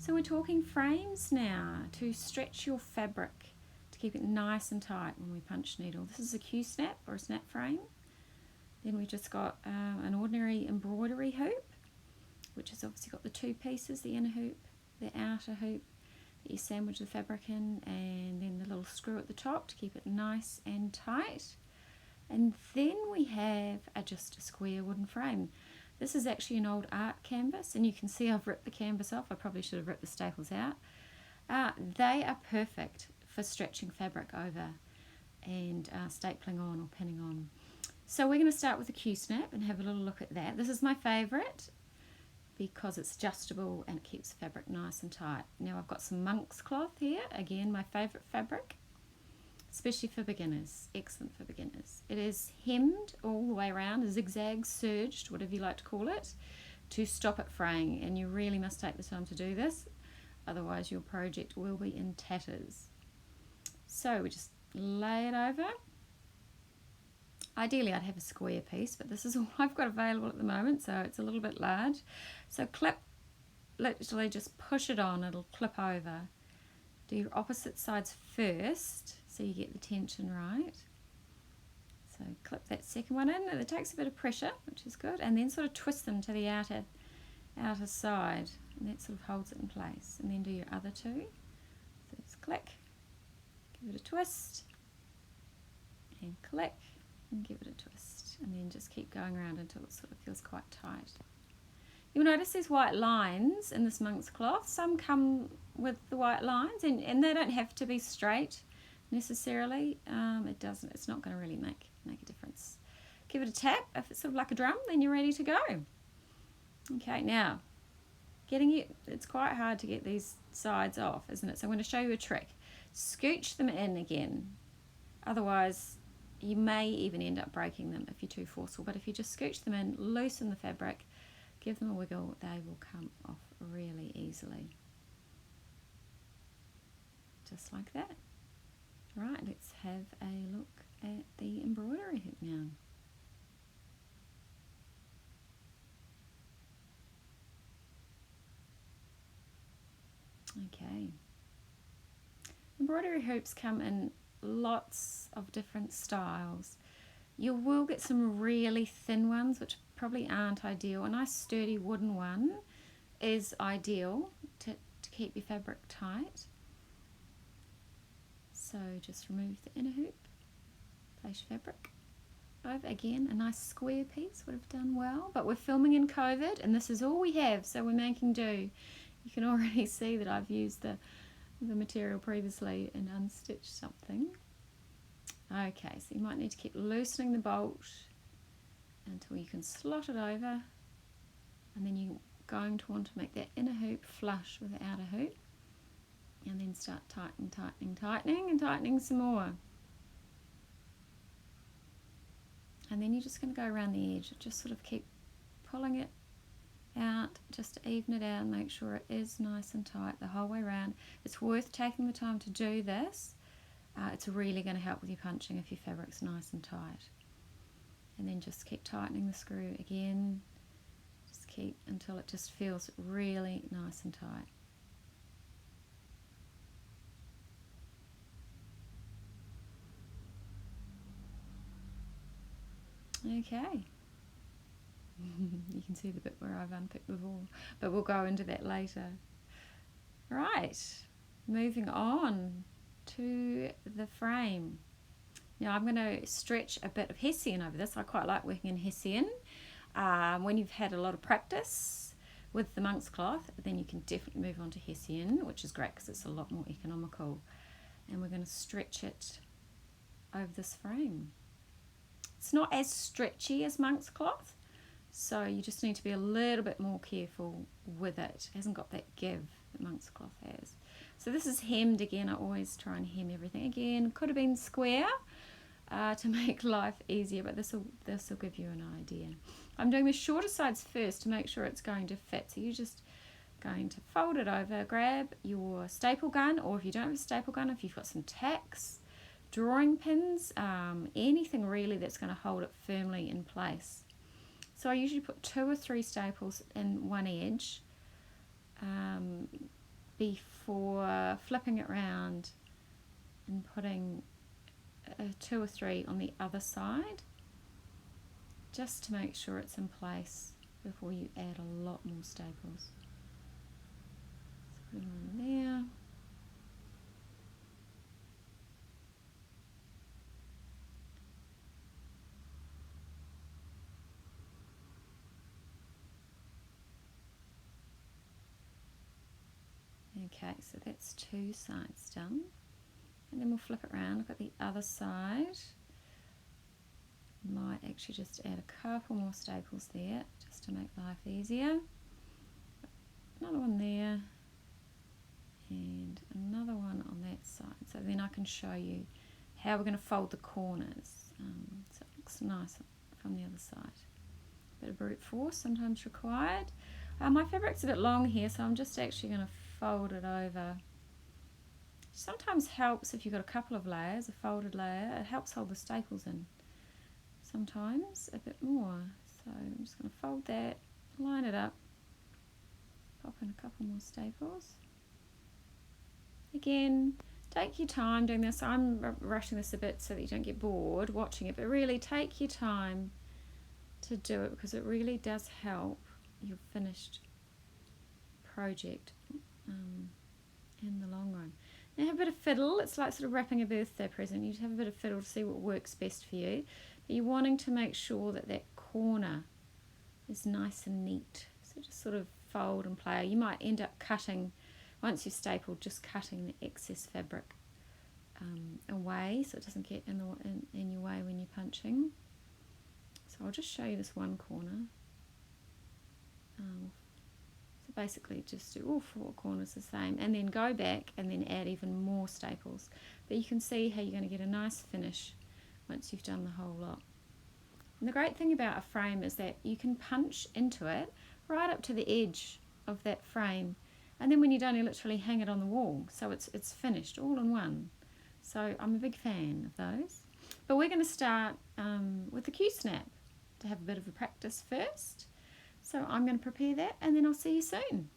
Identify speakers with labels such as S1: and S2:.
S1: So we're talking frames now to stretch your fabric to keep it nice and tight when we punch needle. This is a Q-snap or a snap frame. Then we've just got an ordinary embroidery hoop, which has obviously got the two pieces, the inner hoop, the outer hoop that you sandwich the fabric in, and then the little screw at the top to keep it nice and tight. And then we have just a square wooden frame. This is actually an old art canvas, and you can see I've ripped the canvas off. I probably should have ripped the staples out. They are perfect for stretching fabric over and stapling on or pinning on. So we're going to start with the Q-snap and have a little look at that. This is my favourite because it's adjustable and it keeps the fabric nice and tight. Now I've got some monk's cloth here, again my favourite fabric, especially for beginners, excellent for beginners. It is hemmed all the way around, zigzag, serged, whatever you like to call it, to stop it fraying, and you really must take the time to do this, otherwise your project will be in tatters. So we just lay it over. Ideally I'd have a square piece, but this is all I've got available at the moment, so it's a little bit large. So clip, literally just push it on, it'll clip over. Do your opposite sides first so you get the tension right. So clip that second one in, and it takes a bit of pressure, which is good, and then sort of twist them to the outer side, and that sort of holds it in place. And then do your other two. So just click, give it a twist, and click, and give it a twist, and then just keep going around until it sort of feels quite tight. You'll notice there's white lines in this monk's cloth. Some come with the white lines, and they don't have to be straight necessarily. It's not going to really make a difference. Give it a tap. If it's sort of like a drum, then you're ready to go. Okay, now it's quite hard to get these sides off, isn't it? So I'm going to show you a trick. Scooch them in again, otherwise you may even end up breaking them if you're too forceful. But if you just scooch them in, loosen the fabric, give them a wiggle, they will come off really easily. Just like that. Right, let's have a look at the embroidery hoop now. Okay. Embroidery hoops come in lots of different styles. You will get some really thin ones, which probably aren't ideal. A nice sturdy wooden one is ideal to keep your fabric tight. So just remove the inner hoop, place your fabric over. Again, a nice square piece would have done well, but we're filming in COVID and this is all we have, so we're making do. You can already see that I've used the material previously and unstitched something. Okay, so you might need to keep loosening the bolt until you can slot it over, and then you're going to want to make that inner hoop flush with the outer hoop, and then start tightening some more. And then you're just going to go around the edge, just sort of keep pulling it out just to even it out and make sure it is nice and tight the whole way around. It's worth taking the time to do this. It's really going to help with your punching if your fabric's nice and tight. And then just keep tightening the screw again. Just keep until it just feels really nice and tight. Okay. You can see the bit where I've unpicked before, but we'll go into that later. Right, moving on to the frame. Now I'm going to stretch a bit of Hessian over this. I quite like working in Hessian. When you've had a lot of practice with the monk's cloth, then you can definitely move on to Hessian, which is great because it's a lot more economical. And we're going to stretch it over this frame. It's not as stretchy as monk's cloth, so you just need to be a little bit more careful with it. It hasn't got that give that monk's cloth has. So this is hemmed again. I always try and hem everything again. Could have been square to make life easier, but this will give you an idea. I'm doing the shorter sides first to make sure it's going to fit. So you're just going to fold it over, grab your staple gun, or if you don't have a staple gun, if you've got some tacks, drawing pins, anything really that's going to hold it firmly in place. So I usually put 2 or 3 staples in one edge, before flipping it around and putting 2 or 3 on the other side, just to make sure it's in place before you add a lot more staples. So put one there. Okay, so that's 2 sides done. And then we'll flip it around, look at the other side. Might actually just add a couple more staples there, just to make life easier. Another one there, and another one on that side. So then I can show you how we're going to fold the corners. So it looks nice from the other side. Bit of brute force sometimes required. My fabric's a bit long here, so I'm just actually going to fold it over. Sometimes helps if you've got a couple of layers, a folded layer, it helps hold the staples in. Sometimes a bit more. So I'm just going to fold that, line it up, pop in a couple more staples. Again, take your time doing this. I'm rushing this a bit so that you don't get bored watching it, but really take your time to do it because it really does help your finished project in the long run. Now have a bit of fiddle. It's like sort of wrapping a birthday present. You have a bit of fiddle to see what works best for you. But you're wanting to make sure that that corner is nice and neat. So just sort of fold and play. You might end up cutting, once you've stapled, just cutting the excess fabric away so it doesn't get in your way when you're punching. So I'll just show you this one corner. So basically just do all 4 corners the same and then go back and then add even more staples. But you can see how you're going to get a nice finish once you've done the whole lot. And the great thing about a frame is that you can punch into it right up to the edge of that frame, and then when you're done you literally hang it on the wall, so it's finished all in one. So I'm a big fan of those. But we're going to start with the Q-snap to have a bit of a practice first. So I'm going to prepare that and then I'll see you soon.